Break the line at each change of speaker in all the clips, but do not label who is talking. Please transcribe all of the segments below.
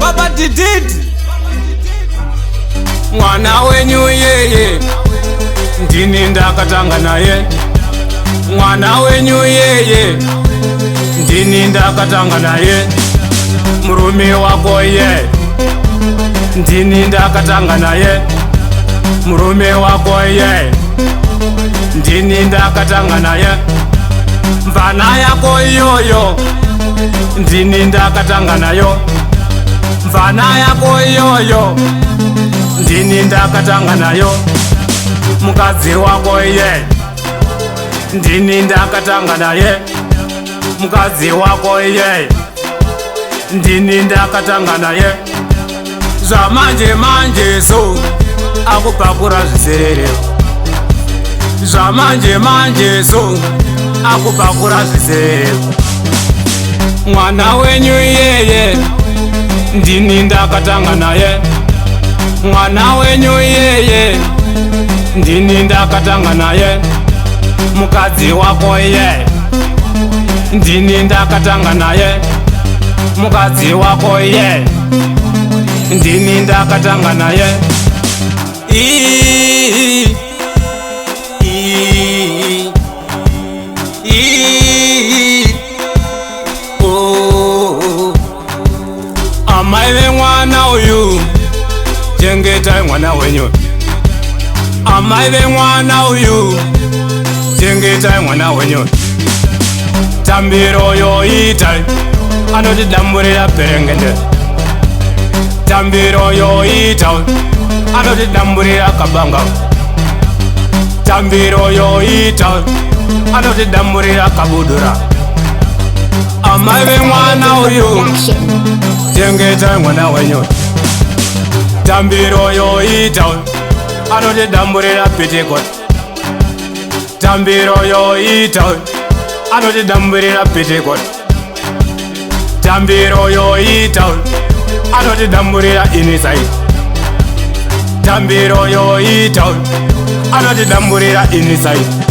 Baba did it. Mwana wenyu yeye ndini Ndakatanga Naye. Mwana wenyu yeye ndini Ndakatanga Naye. Murume wako ye ndini Ndakatanga Naye. Murume wako ye ndini Ndakatanga Naye. Mvana yako yoyo ndini Ndakatanga nayo. Mvana yako yoyo ndini Ndakatanga nayo. Mukazi wako ye ndini Ndakatanga naye. Mukazi wako ye ndini Ndakatanga naye. Za manje so akupakura zviserere. Za manje so akupakura zviserere. Mwana wenyu yeye ndini Ndakatanga naye. Mwana wenyu yeye ndini Ndakatanga naye. Mukazi wako ye ndini Ndakatanga naye. Mukazi wako ye ndini Ndakatanga naye. Amaive mwana uyu chengeta mwana wenyu. Amaive mwana uyu chengeta mwana wenyu. Tambiro yoita anotidamburira perengende. Tambiro yoita anotidamburira kabanga. Tambiro yoita anotidamburira kabudura. Amaive mwana uyu chengeta mwana wenyu. Tambiro yoita anotidamburira pitikot. Tambiro yoita anotidamburira pitikot. Tambiro yoita anotidamburira inside. Tambiro yoita anotidamburira inside.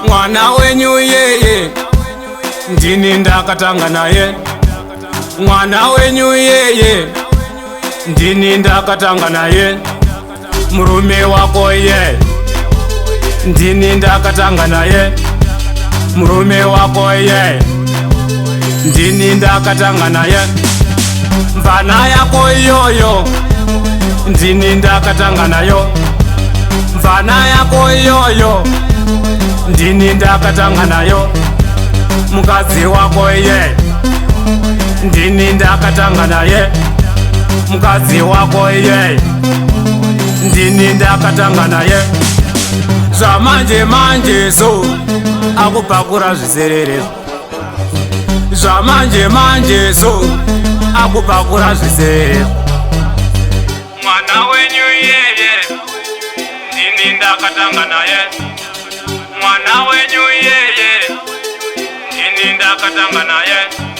Mwana wenyu yeye ndini Ndakatanga naye. Mwana wenyu yeye ndini Ndakatanga naye. Murume wako ye ndini Ndakatanga naye. Murume wako ye ndini Ndakatanga naye. Mvana yako yoyo ndini Ndakatanga nayo. Mvana yako yoyo ndini Ndakatanga nayo. Mukazi wako ye ndini Ndakatanga naye. Mukazi wako ye ndini Ndakatanga naye. Za manje so akupakura zviserere. Za manje so akupakura zviserere. Mwana wenyu yeye ndini Ndakatanga naye. Mwana wenyu yeye ndini Ndakatanga naye.